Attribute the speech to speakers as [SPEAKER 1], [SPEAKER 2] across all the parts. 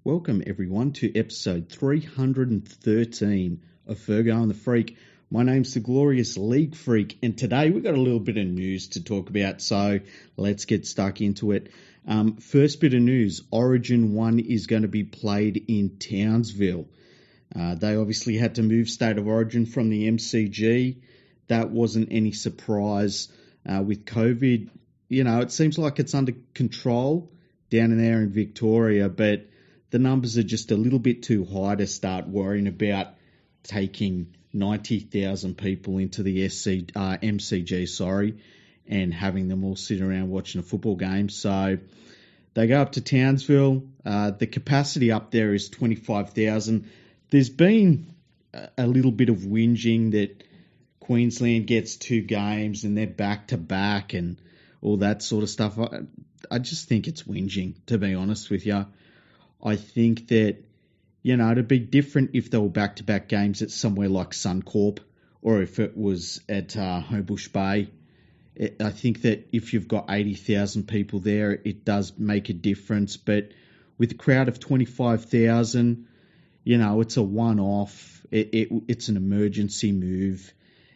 [SPEAKER 1] Welcome everyone to episode 313 of Fergo and the Freak. My name's the Glorious League Freak, and today we've got a little bit of news to talk about, so let's get stuck into it. First bit of news, Origin 1 is going to be played in Townsville. They obviously had to move State of Origin from the MCG. That wasn't any surprise with COVID. You know, it seems like it's under control down in there in Victoria, but the numbers are just a little bit too high to start worrying about taking 90,000 people into the MCG, and having them all sit around watching a football game. So they go up to Townsville. The capacity up there is 25,000. There's been a little bit of whinging that Queensland gets two games and they're back-to-back and all that sort of stuff. I just think it's whinging, to be honest with you. I think that, you know, it'd be different if they were back-to-back games at somewhere like Suncorp or if it was at Homebush Bay. I think that if you've got 80,000 people there, it does make a difference. But with a crowd of 25,000, you know, it's a one-off. It's an emergency move,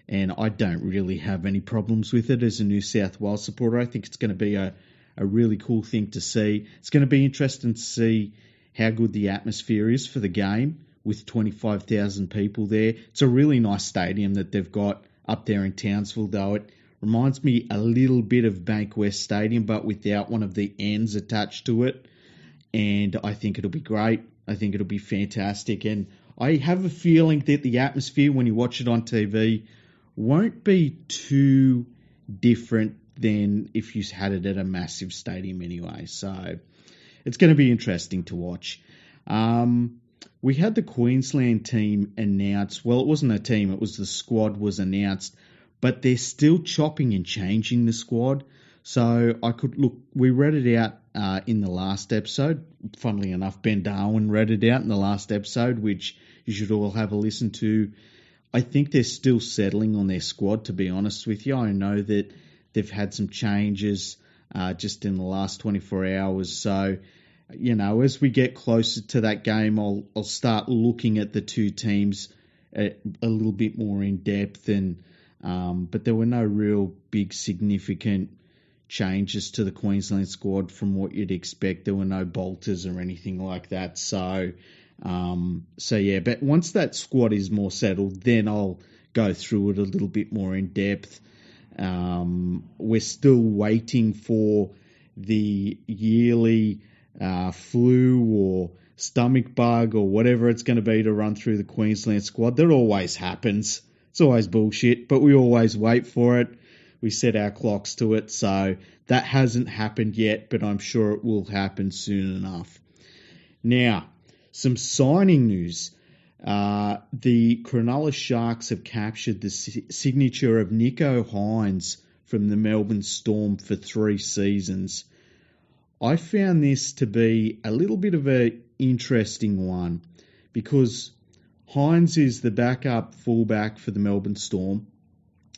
[SPEAKER 1] and I don't really have any problems with it as a New South Wales supporter. I think it's going to be a really cool thing to see. It's going to be interesting to see how good the atmosphere is for the game with 25,000 people there. It's a really nice stadium that they've got up there in Townsville, though. It reminds me a little bit of Bankwest Stadium, but without one of the ends attached to it. And I think it'll be great. I think it'll be fantastic. And I have a feeling that the atmosphere, when you watch it on TV, won't be too different than if you had it at a massive stadium anyway. So it's going to be interesting to watch. We had the Queensland team announced. Well, it wasn't a team, it was the squad was announced, but they're still chopping and changing the squad. So we read it out in the last episode. Funnily enough, Ben Darwin read it out in the last episode, which you should all have a listen to. I think they're still settling on their squad, to be honest with you. I know that they've had some changes just in the last 24 hours. So, you know, as we get closer to that game, I'll start looking at the two teams a little bit more in depth. But there were no real big significant changes to the Queensland squad from what you'd expect. There were no bolters or anything like that. So yeah, but once that squad is more settled, then I'll go through it a little bit more in depth. We're still waiting for the yearly flu or stomach bug or whatever it's going to be to run through the Queensland squad. That always happens. It's always bullshit, but we always wait for it. We set our clocks to it, so that hasn't happened yet, but I'm sure it will happen soon enough. Now, some signing news. The Cronulla Sharks have captured the signature of Nicho Hynes from the Melbourne Storm for 3 seasons. I found this to be a little bit of an interesting one because Hynes is the backup fullback for the Melbourne Storm.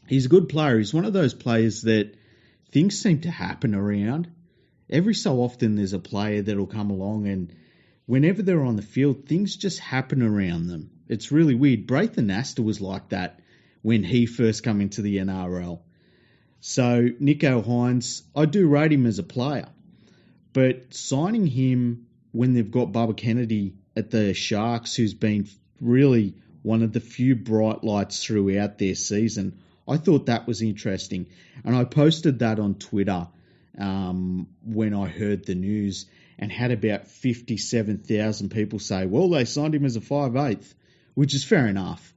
[SPEAKER 1] He's a good player. He's one of those players that things seem to happen around. Every so often there's a player that'll come along and whenever they're on the field, things just happen around them. It's really weird. Braithen Astor was like that when he first came into the NRL. So Nicho Hynes, I do rate him as a player. But signing him when they've got Bubba Kennedy at the Sharks, who's been really one of the few bright lights throughout their season, I thought that was interesting. And I posted that on Twitter when I heard the news, and had about 57,000 people say, well, they signed him as a 5/8, which is fair enough.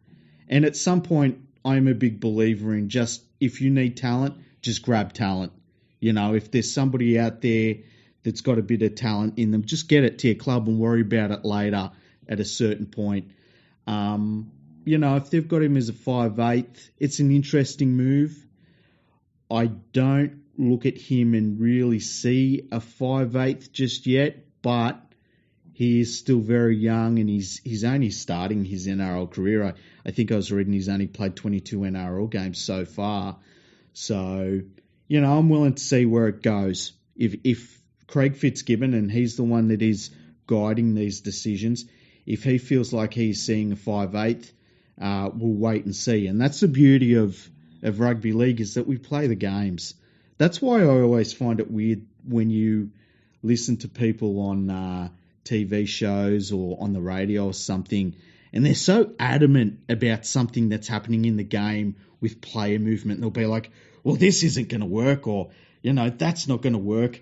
[SPEAKER 1] And at some point, I'm a big believer in just, if you need talent, just grab talent. You know, if there's somebody out there that's got a bit of talent in them, just get it to your club and worry about it later at a certain point. You know, if they've got him as a 5/8, it's an interesting move. I don't look at him and really see a 5/8 just yet, but he is still very young and he's only starting his NRL career. I think I was reading he's only played 22 NRL games so far. So, you know, I'm willing to see where it goes. If Craig Fitzgibbon, and he's the one that is guiding these decisions. If he feels like he's seeing a 5/8, we'll wait and see. And that's the beauty of rugby league, is that we play the games. That's why I always find it weird when you listen to people on TV shows or on the radio or something, and they're so adamant about something that's happening in the game with player movement. They'll be like, well, this isn't going to work, or, that's not going to work.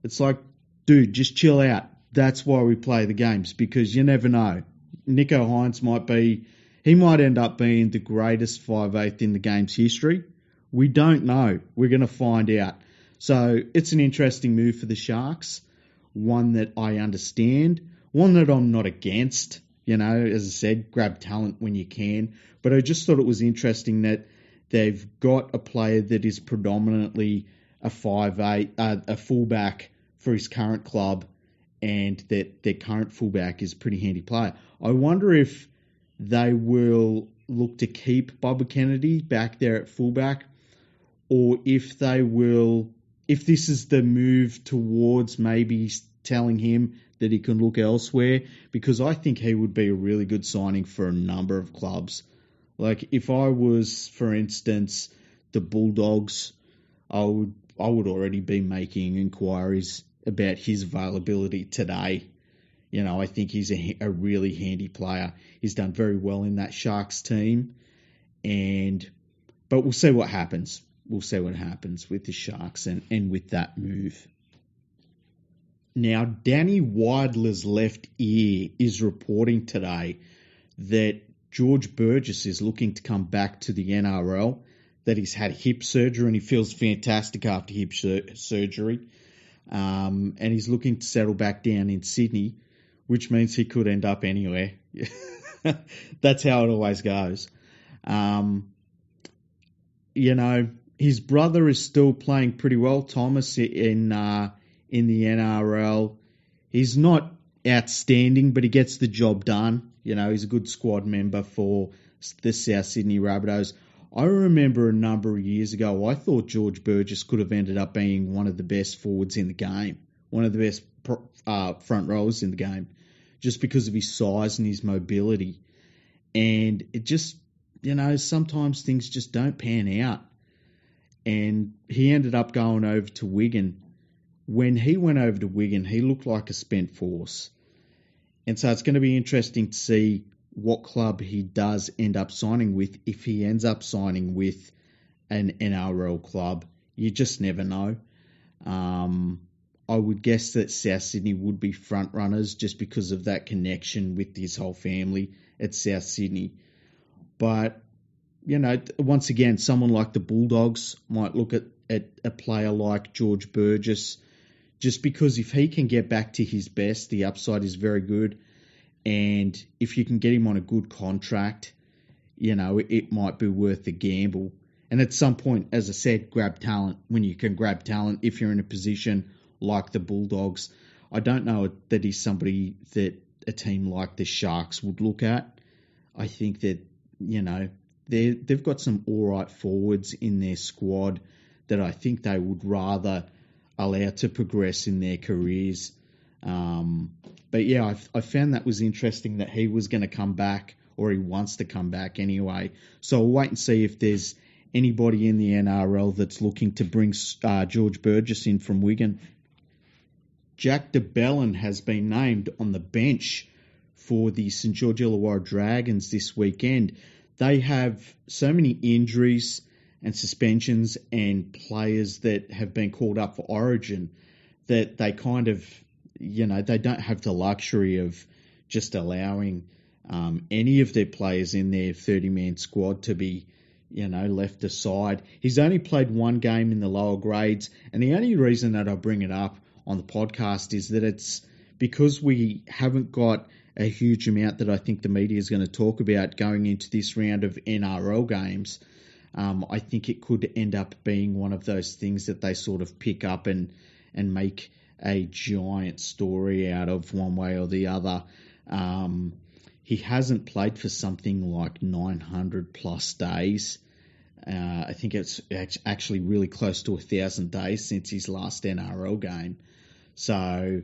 [SPEAKER 1] It's like, dude, just chill out. That's why we play the games, because you never know. Nicho Hynes might end up being the greatest 5/8 in the game's history. We don't know. We're going to find out. So it's an interesting move for the Sharks, one that I understand, one that I'm not against. As I said, grab talent when you can. But I just thought it was interesting that they've got a player that is predominantly a 5/8, a fullback for his current club, and that their current fullback is a pretty handy player. I wonder if they will look to keep Bubba Kennedy back there at fullback, or if this is the move towards maybe telling him that he can look elsewhere, because I think he would be a really good signing for a number of clubs. Like, if I was, for instance, the Bulldogs, I would already be making inquiries about his availability today. I think he's a really handy player. He's done very well in that Sharks team, but we'll see what happens. We'll see what happens with the Sharks and with that move. Now, Danny Weidler's left ear is reporting today that George Burgess is looking to come back to the NRL, that he's had hip surgery and he feels fantastic after hip surgery, and he's looking to settle back down in Sydney, which means he could end up anywhere. That's how it always goes. His brother is still playing pretty well, Thomas, in the NRL. He's not outstanding, but he gets the job done. He's a good squad member for the South Sydney Rabbitohs. I remember a number of years ago, I thought George Burgess could have ended up being one of the best forwards in the game, one of the best front rowers in the game, just because of his size and his mobility. And it just, sometimes things just don't pan out. And he ended up going over to Wigan. When he went over to Wigan, he looked like a spent force. And so it's going to be interesting to see what club he does end up signing with, if he ends up signing with an NRL club. You just never know. I would guess that South Sydney would be front runners just because of that connection with his whole family at South Sydney. But, once again, someone like the Bulldogs might look at a player like George Burgess, just because if he can get back to his best, the upside is very good. And if you can get him on a good contract, it might be worth the gamble. And at some point, as I said, grab talent when you can grab talent. If you're in a position like the Bulldogs, I don't know that he's somebody that a team like the Sharks would look at. I think that, they've got some all right forwards in their squad that I think they would rather allow to progress in their careers. But yeah, I found that was interesting that he was going to come back, or he wants to come back anyway. So we'll wait and see if there's anybody in the NRL that's looking to bring George Burgess in from Wigan. Jack de Belin has been named on the bench for the St George Illawarra Dragons this weekend. They have so many injuries and suspensions and players that have been called up for Origin that they kind of, they don't have the luxury of just allowing any of their players in their 30-man squad to be, left aside. He's only played one game in the lower grades, and the only reason that I bring it up on the podcast is that it's because we haven't got a huge amount that I think the media is going to talk about going into this round of NRL games. I think it could end up being one of those things that they sort of pick up and make a giant story out of one way or the other. He hasn't played for something like 900 plus days. I think it's actually really close to 1,000 days since his last NRL game. So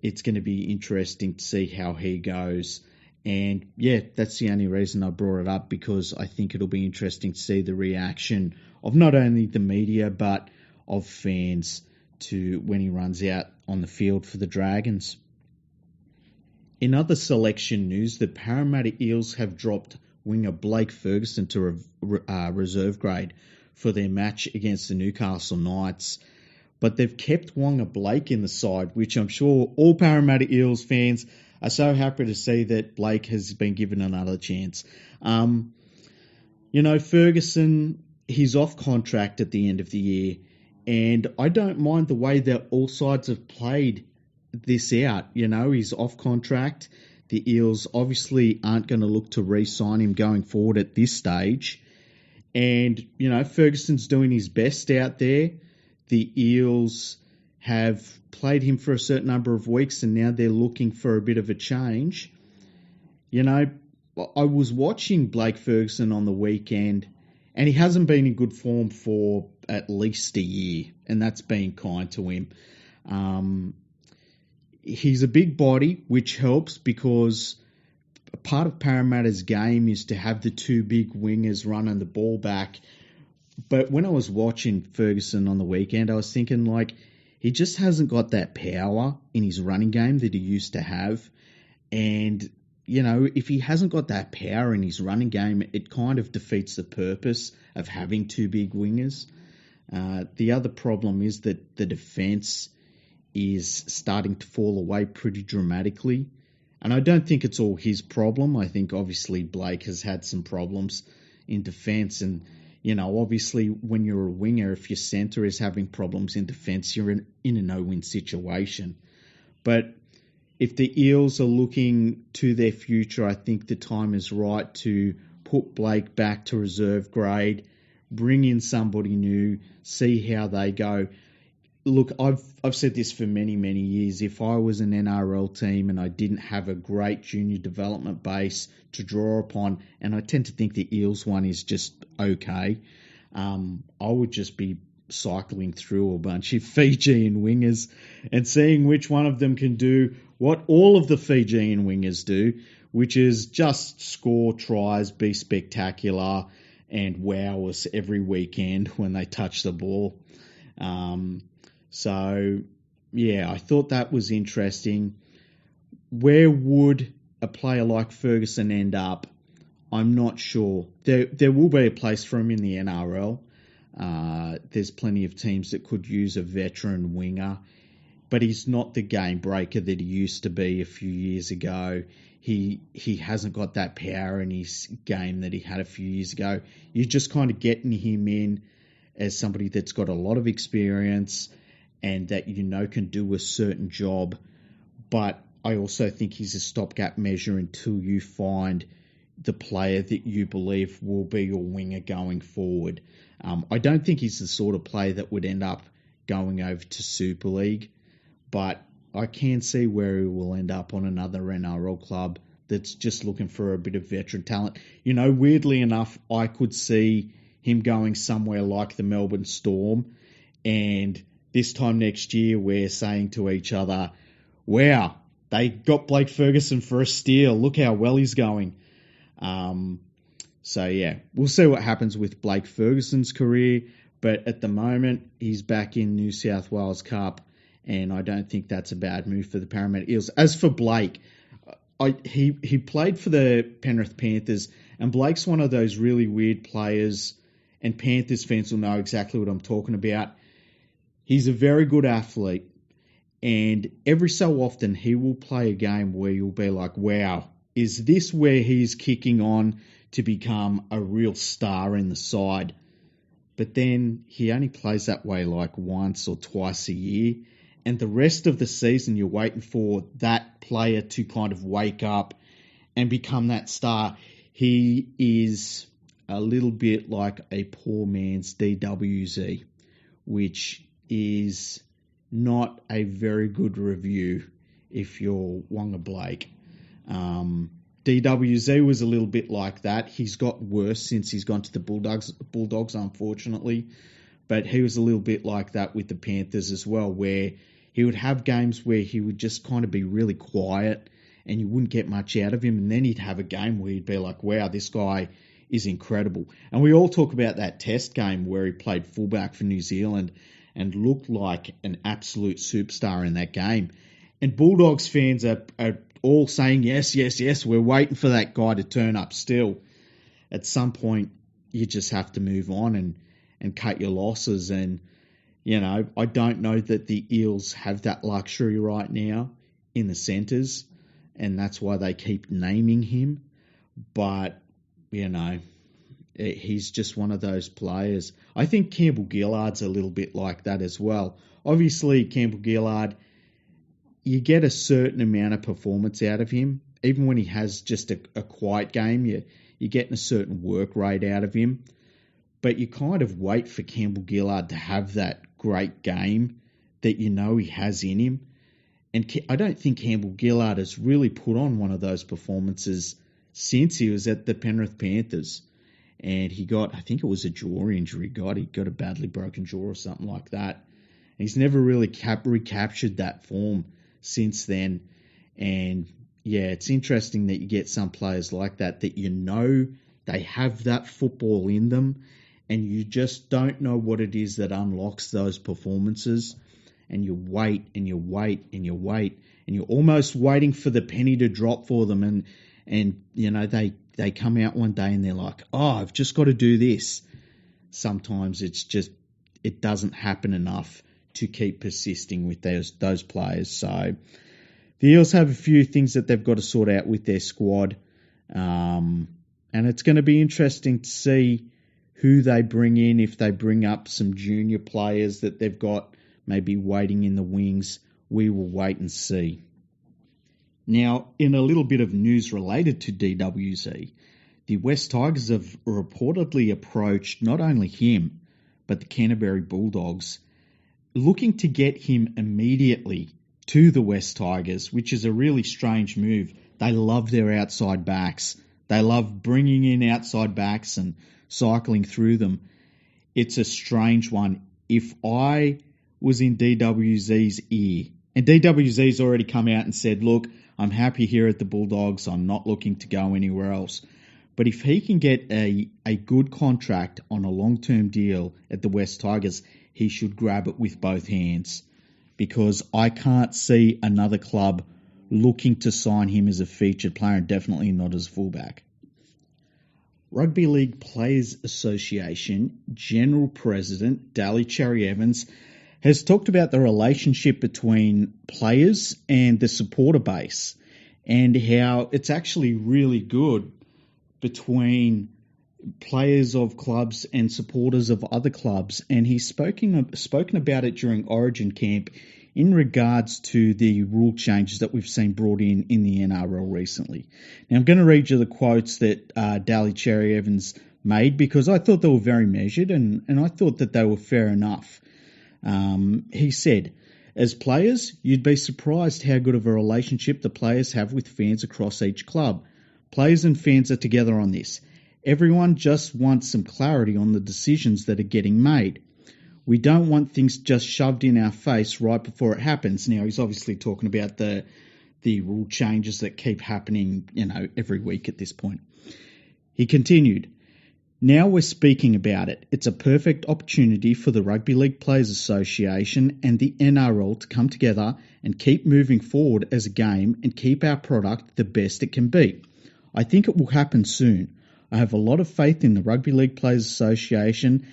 [SPEAKER 1] it's going to be interesting to see how he goes. And yeah, that's the only reason I brought it up, because I think it'll be interesting to see the reaction of not only the media but of fans to when he runs out on the field for the Dragons. In other selection news, the Parramatta Eels have dropped winger Blake Ferguson to reserve grade for their match against the Newcastle Knights. But they've kept Wonga Blake in the side, which I'm sure all Parramatta Eels fans are so happy to see that Blake has been given another chance. Ferguson, he's off contract at the end of the year, and I don't mind the way that all sides have played this out. He's off contract. The Eels obviously aren't going to look to re-sign him going forward at this stage. And, Ferguson's doing his best out there. The Eels have played him for a certain number of weeks, and now they're looking for a bit of a change. I was watching Blake Ferguson on the weekend, and he hasn't been in good form for at least a year, and that's been kind to him. He's a big body, which helps, because part of Parramatta's game is to have the two big wingers running the ball back. But when I was watching Ferguson on the weekend, I was thinking, he just hasn't got that power in his running game that he used to have. And, if he hasn't got that power in his running game, it kind of defeats the purpose of having two big wingers. The other problem is that the defence is starting to fall away pretty dramatically. And I don't think it's all his problem. I think obviously Blake has had some problems in defence, and obviously when you're a winger, if your centre is having problems in defence, you're in a no-win situation. But if the Eels are looking to their future, I think the time is right to put Blake back to reserve grade, bring in somebody new, see how they go. Look, I've said this for many, many years. If I was an NRL team and I didn't have a great junior development base to draw upon, and I tend to think the Eels one is just okay, I would just be cycling through a bunch of Fijian wingers and seeing which one of them can do what all of the Fijian wingers do, which is just score tries, be spectacular, and wow us every weekend when they touch the ball. So, yeah, I thought that was interesting. Where would a player like Ferguson end up? I'm not sure. There will be a place for him in the NRL. There's plenty of teams that could use a veteran winger, but he's not the game breaker that he used to be a few years ago. He hasn't got that power in his game that he had a few years ago. You're just kind of getting him in as somebody that's got a lot of experience and that can do a certain job. But I also think he's a stopgap measure until you find the player that you believe will be your winger going forward. I don't think he's the sort of player that would end up going over to Super League, but I can see where he will end up on another NRL club that's just looking for a bit of veteran talent. Weirdly enough, I could see him going somewhere like the Melbourne Storm, and this time next year we're saying to each other, wow, they got Blake Ferguson for a steal. Look how well he's going. So, yeah, we'll see what happens with Blake Ferguson's career. But at the moment, he's back in New South Wales Cup, and I don't think that's a bad move for the Parramatta Eels. As for Blake, he played for the Penrith Panthers, and Blake's one of those really weird players, and Panthers fans will know exactly what I'm talking about. He's a very good athlete, and every so often he will play a game where you'll be like, wow, is this where he's kicking on to become a real star in the side? But then he only plays that way like once or twice a year, and the rest of the season you're waiting for that player to kind of wake up and become that star. He is a little bit like a poor man's DWZ, which is not a very good review if you're Wonga Blake. DWZ was a little bit like that. He's got worse since he's gone to the Bulldogs, unfortunately. But he was a little bit like that with the Panthers as well, where he would have games where he would just kind of be really quiet and you wouldn't get much out of him. And then he'd have a game where you'd be like, wow, this guy is incredible. And we all talk about that test game where he played fullback for New Zealand and looked like an absolute superstar in that game. And Bulldogs fans are all saying, yes, yes, yes, we're waiting for that guy to turn up still. At some point, you just have to move on and cut your losses. And, you know, I don't know that the Eels have that luxury right now in the centres, and that's why they keep naming him. But, you know, he's just one of those players. I think Campbell Gillard's a little bit like that as well. Obviously, Campbell Gillard, you get a certain amount of performance out of him. Even when he has just a quiet game, you're getting a certain work rate out of him. But you kind of wait for Campbell Gillard to have that great game that you know he has in him. And I don't think Campbell Gillard has really put on one of those performances since he was at the Penrith Panthers. And he got, I think it was a jaw injury he got a badly broken jaw or something like that. And he's never really recaptured that form since then. And yeah, it's interesting that you get some players like that you know they have that football in them, and you just don't know what it is that unlocks those performances. And you wait and you wait and you wait, and you're almost waiting for the penny to drop for them. And you know, they come out one day and they're like, oh, I've just got to do this. Sometimes it doesn't happen enough to keep persisting with those players. So the Eels have a few things that they've got to sort out with their squad. And it's going to be interesting to see who they bring in, if they bring up some junior players that they've got maybe waiting in the wings. We will wait and see. Now, in a little bit of news related to DWZ, the West Tigers have reportedly approached not only him, but the Canterbury Bulldogs, looking to get him immediately to the West Tigers, which is a really strange move. They love their outside backs. They love bringing in outside backs and cycling through them. It's a strange one. If I was in DWZ's ear, and DWZ's already come out and said, look, I'm happy here at the Bulldogs. I'm not looking to go anywhere else. But if he can get a good contract on a long-term deal at the West Tigers, he should grab it with both hands, because I can't see another club looking to sign him as a featured player, and definitely not as a fullback. Rugby League Players Association General President Daly Cherry-Evans has talked about the relationship between players and the supporter base, and how it's actually really good between players of clubs and supporters of other clubs. And he's spoken about it during Origin camp in regards to the rule changes that we've seen brought in the NRL recently. Now, I'm going to read you the quotes that Daly Cherry-Evans made, because I thought they were very measured, and I thought that they were fair enough. He said, as players, you'd be surprised how good of a relationship the players have with fans across each club. Players and fans are together on this. Everyone just wants some clarity on the decisions that are getting made. We don't want things just shoved in our face right before it happens. Now, he's obviously talking about the rule changes that keep happening, every week at this point. He continued, now we're speaking about it. It's a perfect opportunity for the Rugby League Players Association and the NRL to come together and keep moving forward as a game and keep our product the best it can be. I think it will happen soon. I have a lot of faith in the Rugby League Players Association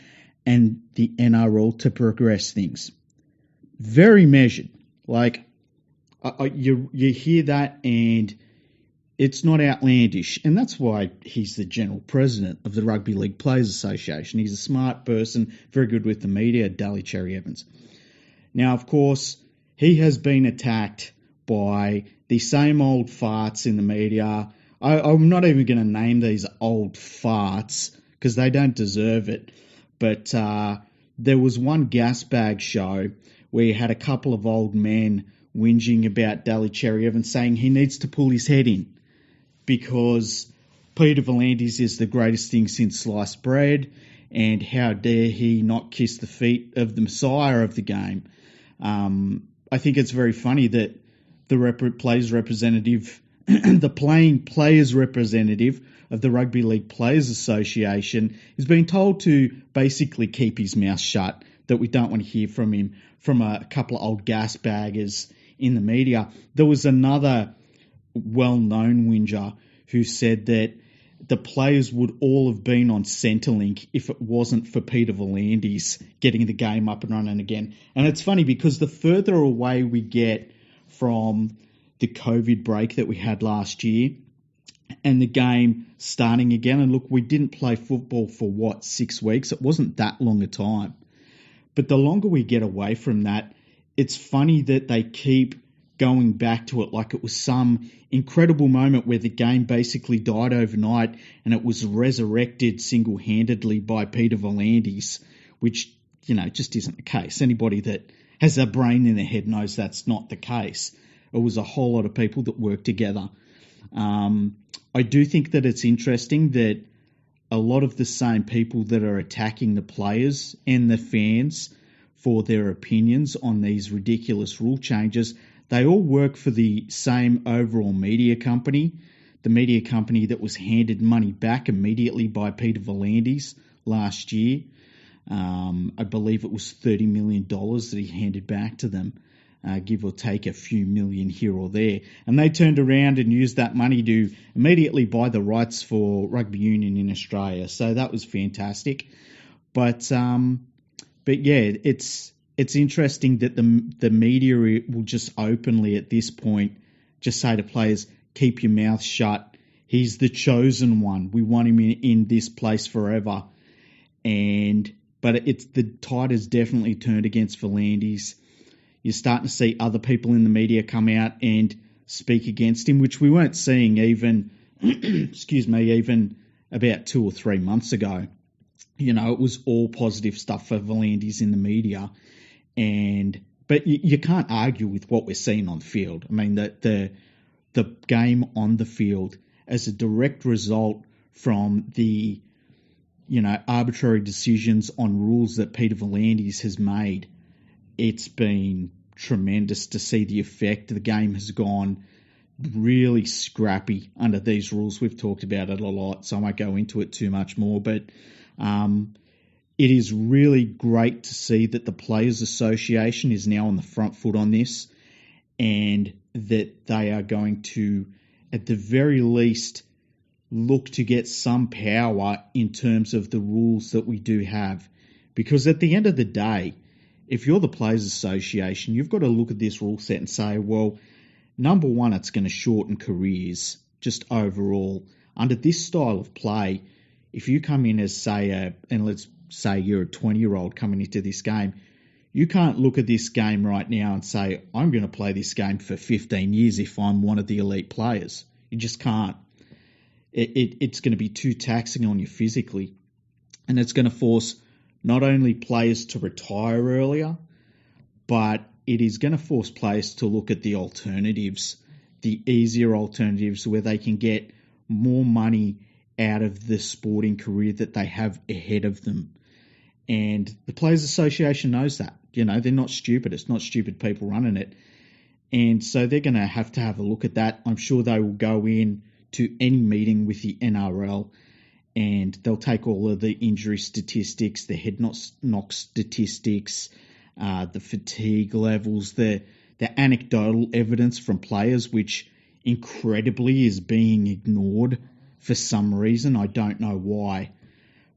[SPEAKER 1] and the NRL to progress things. Very measured. Like, you hear that and it's not outlandish. And that's why he's the general president of the Rugby League Players Association. He's a smart person, very good with the media, Daly Cherry-Evans. Now, of course, he has been attacked by the same old farts in the media. I'm not even going to name these old farts because they don't deserve it. But there was one gas bag show where you had a couple of old men whinging about Daly Cherry-Evans, saying he needs to pull his head in because Peter V'landys is the greatest thing since sliced bread, and how dare he not kiss the feet of the messiah of the game. I think it's very funny that the players representative, the playing players representative of the Rugby League Players Association is being told to basically keep his mouth shut, that we don't want to hear from him, from a couple of old gas baggers in the media. There was another well-known whinger who said that the players would all have been on Centrelink if it wasn't for Peter V'landys getting the game up and running again. And it's funny because the further away we get from the COVID break that we had last year and the game starting again, and look, we didn't play football for 6 weeks? It wasn't that long a time. But the longer we get away from that, it's funny that they keep going back to it like it was some incredible moment where the game basically died overnight and it was resurrected single-handedly by Peter V'landys, which, just isn't the case. Anybody that has a brain in their head knows that's not the case. It was a whole lot of people that worked together. I do think that it's interesting that a lot of the same people that are attacking the players and the fans for their opinions on these ridiculous rule changes, they all work for the same overall media company, the media company that was handed money back immediately by Peter V'landys last year. I believe it was $30 million that he handed back to them, give or take a few million here or there. And they turned around and used that money to immediately buy the rights for rugby union in Australia. So that was fantastic. But yeah, it's interesting that the media will just openly at this point just say to players, keep your mouth shut. He's the chosen one. We want him in this place forever. But the tide has definitely turned against V'landys. You're starting to see other people in the media come out and speak against him, which we weren't seeing even, even about 2 or 3 months ago. It was all positive stuff for V'landys in the media. But you can't argue with what we're seeing on the field. I mean, the game on the field as a direct result from the, arbitrary decisions on rules that Peter V'landys has made, it's been tremendous to see the effect. The game has gone really scrappy under these rules. We've talked about it a lot, so I won't go into it too much more, but it is really great to see that the Players Association is now on the front foot on this and that they are going to, at the very least, look to get some power in terms of the rules that we do have. Because at the end of the day, if you're the Players Association, you've got to look at this rule set and say, well, number one, it's going to shorten careers just overall. Under this style of play, if you come in as, and let's say you're a 20-year-old coming into this game, you can't look at this game right now and say, I'm going to play this game for 15 years if I'm one of the elite players. You just can't. It's going to be too taxing on you physically. And it's going to force not only players to retire earlier, but it is going to force players to look at the alternatives, the easier alternatives where they can get more money out of the sporting career that they have ahead of them. And the Players Association knows that. They're not stupid. It's not stupid people running it. And so they're going to have a look at that. I'm sure they will go in to any meeting with the NRL and they'll take all of the injury statistics, the head knock statistics, the fatigue levels, the anecdotal evidence from players, which incredibly is being ignored for some reason. I don't know why.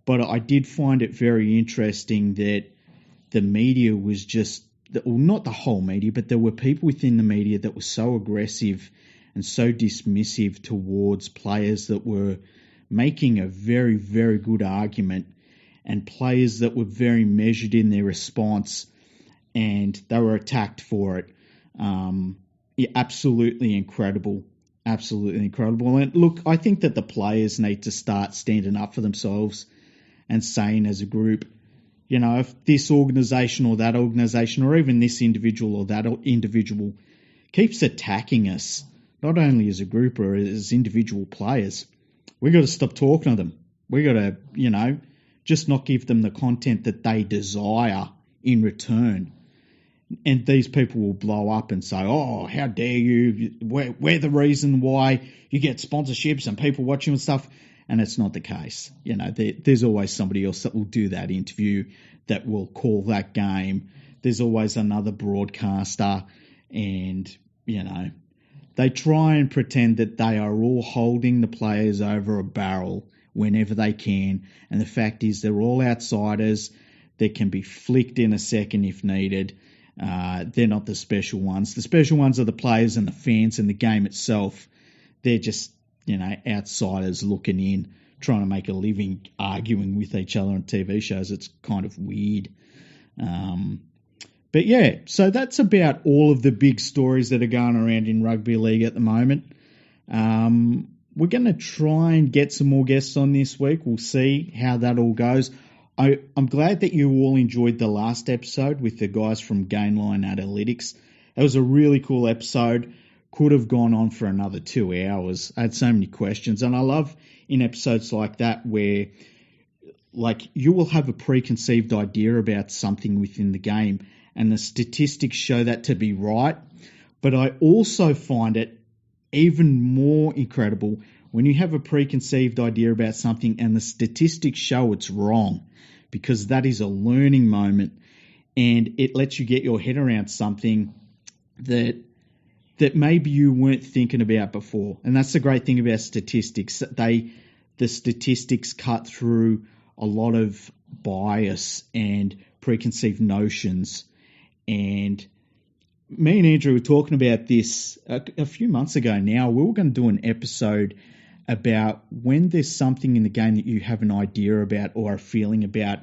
[SPEAKER 1] But I did find it very interesting that the media was just, well, not the whole media, but there were people within the media that were so aggressive and so dismissive towards players that were making a very, very good argument and players that were very measured in their response and they were attacked for it. Absolutely incredible. Absolutely incredible. And look, I think that the players need to start standing up for themselves and saying as a group, if this organisation or that organisation or even this individual or that individual keeps attacking us, not only as a group or as individual players, we've got to stop talking to them. We've got to, just not give them the content that they desire in return. And these people will blow up and say, oh, how dare you, we're the reason why you get sponsorships and people watching and stuff. And it's not the case. There's always somebody else that will do that interview, that will call that game. There's always another broadcaster, and, they try and pretend that they are all holding the players over a barrel whenever they can. And the fact is, they're all outsiders that can be flicked in a second if needed. They're not the special ones. The special ones are the players and the fans and the game itself. They're just, outsiders looking in, trying to make a living arguing with each other on TV shows. It's kind of weird. But yeah, so that's about all of the big stories that are going around in rugby league at the moment. We're going to try and get some more guests on this week. We'll see how that all goes. I'm glad that you all enjoyed the last episode with the guys from Gainline Analytics. It was a really cool episode. Could have gone on for another 2 hours. I had so many questions. And I love in episodes like that where, you will have a preconceived idea about something within the game, and the statistics show that to be right. But I also find it even more incredible when you have a preconceived idea about something and the statistics show it's wrong, because that is a learning moment, and it lets you get your head around something that maybe you weren't thinking about before. And that's the great thing about statistics. The statistics cut through a lot of bias and preconceived notions. And me and Andrew were talking about this a few months ago now. We were going to do an episode about when there's something in the game that you have an idea about or a feeling about,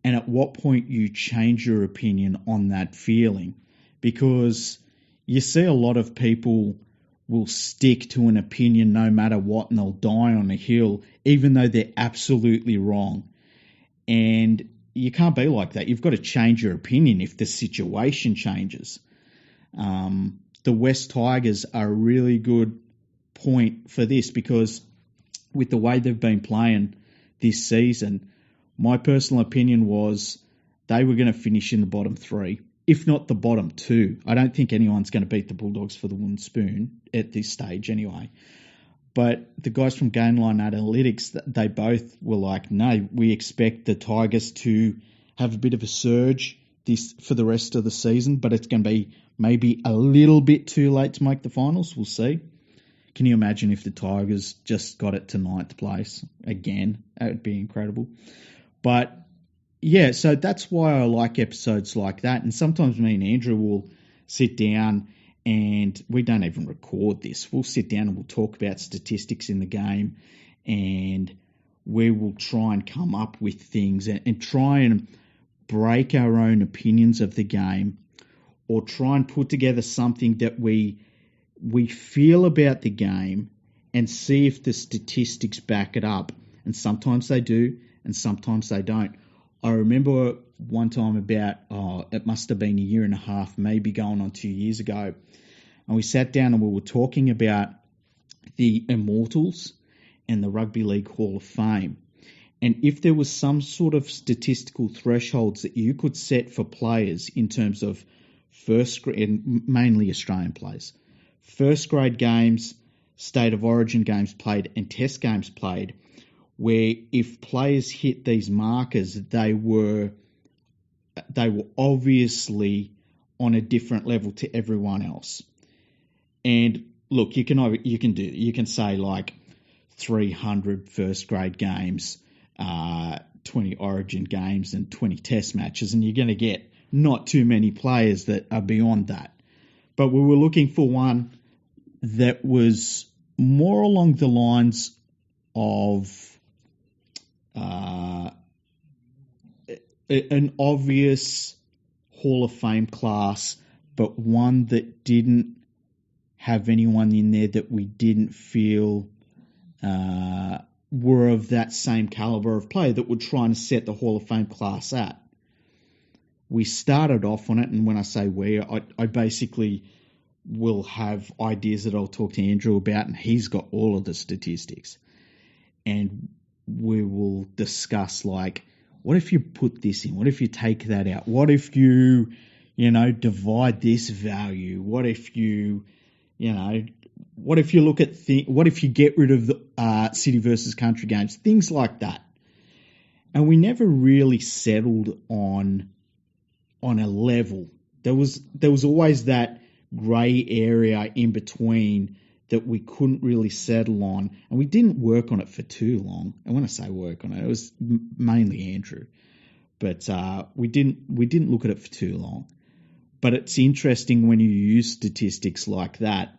[SPEAKER 1] and at what point you change your opinion on that feeling. Because you see a lot of people will stick to an opinion no matter what, and they'll die on a hill, even though they're absolutely wrong. And you can't be like that. You've got to change your opinion if the situation changes. The West Tigers are a really good point for this, because with the way they've been playing this season, my personal opinion was they were going to finish in the bottom 3, if not the bottom 2. I don't think anyone's going to beat the Bulldogs for the wooden spoon at this stage anyway. But the guys from Gainline Analytics, they both were like, no, we expect the Tigers to have a bit of a surge for the rest of the season, but it's going to be maybe a little bit too late to make the finals. We'll see. Can you imagine if the Tigers just got it to 9th place again? That would be incredible. But yeah, so that's why I like episodes like that. And sometimes me and Andrew will sit down, and we don't even record this. We'll sit down and we'll talk about statistics in the game, and we will try and come up with things and try and break our own opinions of the game, or try and put together something that we feel about the game and see if the statistics back it up. And sometimes they do, and sometimes they don't. I remember one time it must have been a year and a half, maybe going on 2 years ago, and we sat down and we were talking about the Immortals and the Rugby League Hall of Fame. And if there was some sort of statistical thresholds that you could set for players in terms of first grade, mainly Australian players, first grade games, state of origin games played, and test games played, where if players hit these markers, they were obviously on a different level to everyone else. And look, you can say like 300 first grade games, 20 origin games, and 20 test matches, and you're going to get not too many players that are beyond that. But we were looking for one that was more along the lines of an obvious Hall of Fame class, but one that didn't have anyone in there that we didn't feel were of that same caliber of player that would try and set the Hall of Fame class at. We started off on it, and when I say we, I basically will have ideas that I'll talk to Andrew about, and he's got all of the statistics. And we will discuss, like, what if you put this in? What if you take that out? What if you divide this value? What if what if you look at what if you get rid of the city versus country games? Things like that. And we never really settled on a level. There was always that grey area in between that we couldn't really settle on, and we didn't work on it for too long. And when I say work on it, it was mainly Andrew, but we didn't look at it for too long. But it's interesting when you use statistics like that,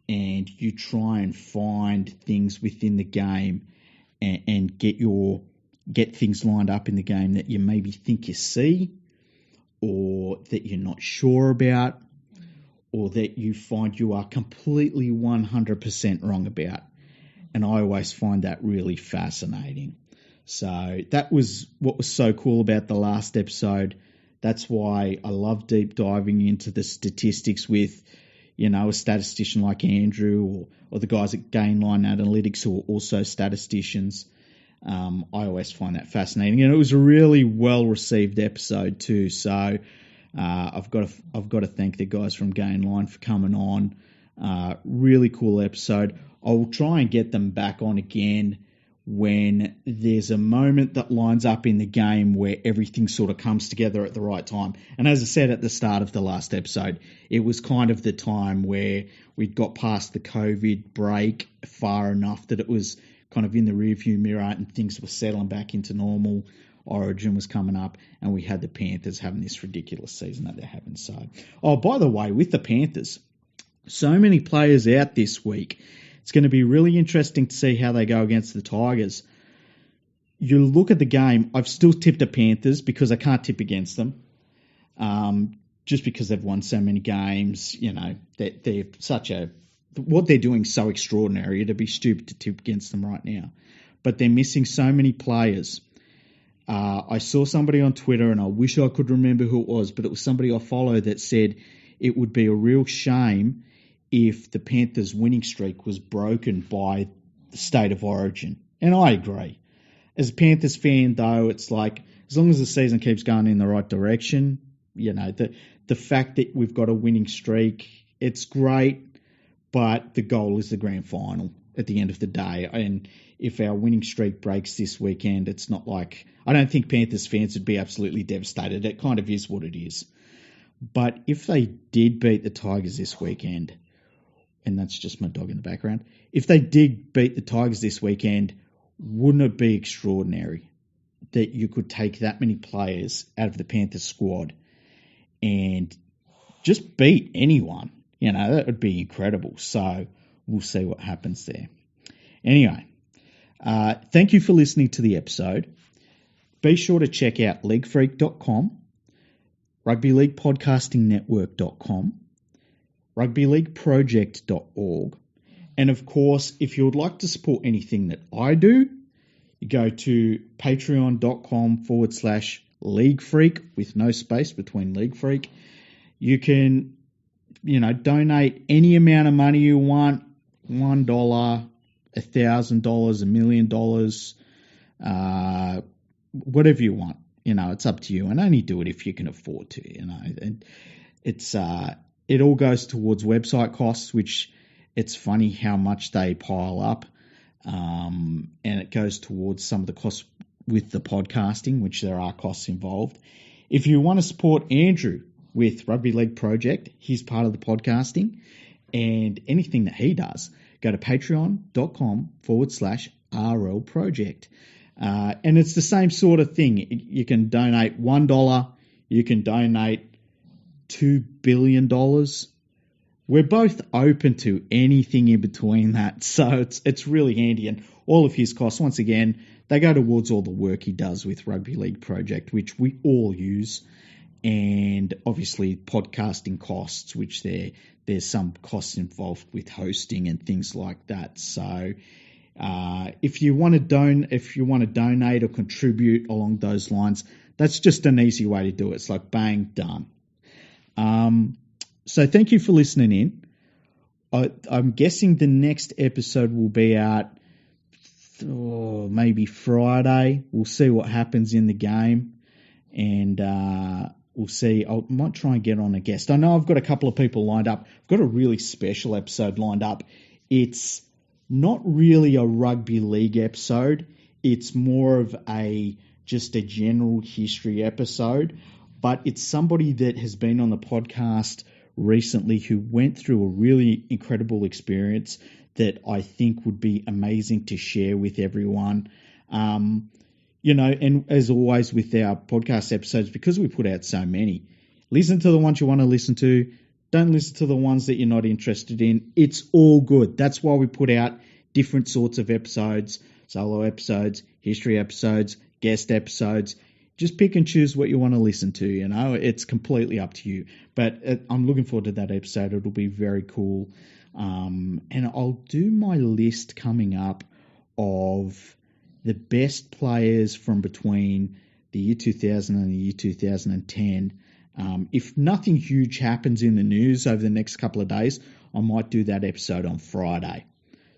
[SPEAKER 1] and you try and find things within the game, and get things lined up in the game that you maybe think you see, or that you're not sure about, or that you find you are completely 100% wrong about. And I always find that really fascinating. So that was what was so cool about the last episode. That's why I love deep diving into the statistics with, a statistician like Andrew or the guys at Gainline Analytics who are also statisticians. I always find that fascinating, and it was a really well received episode too. So I've got to thank the guys from Gainline for coming on. Really cool episode. I'll try and get them back on again when there's a moment that lines up in the game where everything sort of comes together at the right time. And as I said at the start of the last episode, it was kind of the time where we'd got past the COVID break far enough that it was kind of in the rearview mirror and things were settling back into normal. Origin was coming up, and we had the Panthers having this ridiculous season that they're having. So, by the way, with the Panthers, so many players out this week. It's going to be really interesting to see how they go against the Tigers. You look at the game, I've still tipped the Panthers because I can't tip against them. Just because they've won so many games, they're what they're doing is so extraordinary. It'd be stupid to tip against them right now. But they're missing so many players. I saw somebody on Twitter, and I wish I could remember who it was, but it was somebody I follow that said it would be a real shame if the Panthers' winning streak was broken by the state of origin. And I agree. As a Panthers fan, though, it's like, as long as the season keeps going in the right direction, the fact that we've got a winning streak, it's great, but the goal is the grand final at the end of the day. And if our winning streak breaks this weekend, it's not like, I don't think Panthers fans would be absolutely devastated. It kind of is what it is. But if they did beat the Tigers this weekend, and that's just my dog in the background, if they did beat the Tigers this weekend, wouldn't it be extraordinary that you could take that many players out of the Panthers squad and just beat anyone? That would be incredible. So we'll see what happens there. Anyway, thank you for listening to the episode. Be sure to check out leaguefreak.com, rugbyleaguepodcastingnetwork.com, rugbyleagueproject.org. And of course, if you would like to support anything that I do, you go to patreon.com/leaguefreak with no space between League Freak. You can, donate any amount of money you want, $1, $1,000, $1 million, whatever you want. It's up to you, and only do it if you can afford to. And it's it all goes towards website costs, which it's funny how much they pile up, and it goes towards some of the costs with the podcasting, which there are costs involved. If you want to support Andrew with Rugby League Project, he's part of the podcasting, and anything that he does, go to patreon.com/RL Project. And it's the same sort of thing. You can donate $1, you can donate $2 billion. We're both open to anything in between that. So it's really handy. And all of his costs, once again, they go towards all the work he does with Rugby League Project, which we all use. And obviously podcasting costs, which there's some costs involved with hosting and things like that. So if you want to donate or contribute along those lines, that's just an easy way to do it. It's like bang, done. So thank you for listening in. I'm guessing the next episode will be out maybe Friday. We'll see what happens in the game. And we'll see. I might try and get on a guest. I know I've got a couple of people lined up. I've got a really special episode lined up. It's not really a rugby league episode. It's more of just a general history episode, but it's somebody that has been on the podcast recently who went through a really incredible experience that I think would be amazing to share with everyone. And as always with our podcast episodes, because we put out so many, listen to the ones you want to listen to. Don't listen to the ones that you're not interested in. It's all good. That's why we put out different sorts of episodes, solo episodes, history episodes, guest episodes. Just pick and choose what you want to listen to, It's completely up to you. But I'm looking forward to that episode. It'll be very cool. And I'll do my list coming up of the best players from between the year 2000 and the year 2010. If nothing huge happens in the news over the next couple of days, I might do that episode on Friday.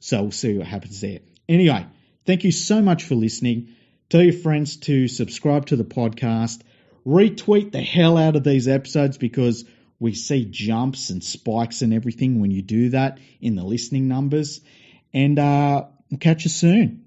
[SPEAKER 1] So we'll see what happens there. Anyway, thank you so much for listening. Tell your friends to subscribe to the podcast. Retweet the hell out of these episodes because we see jumps and spikes and everything when you do that in the listening numbers. And we'll catch you soon.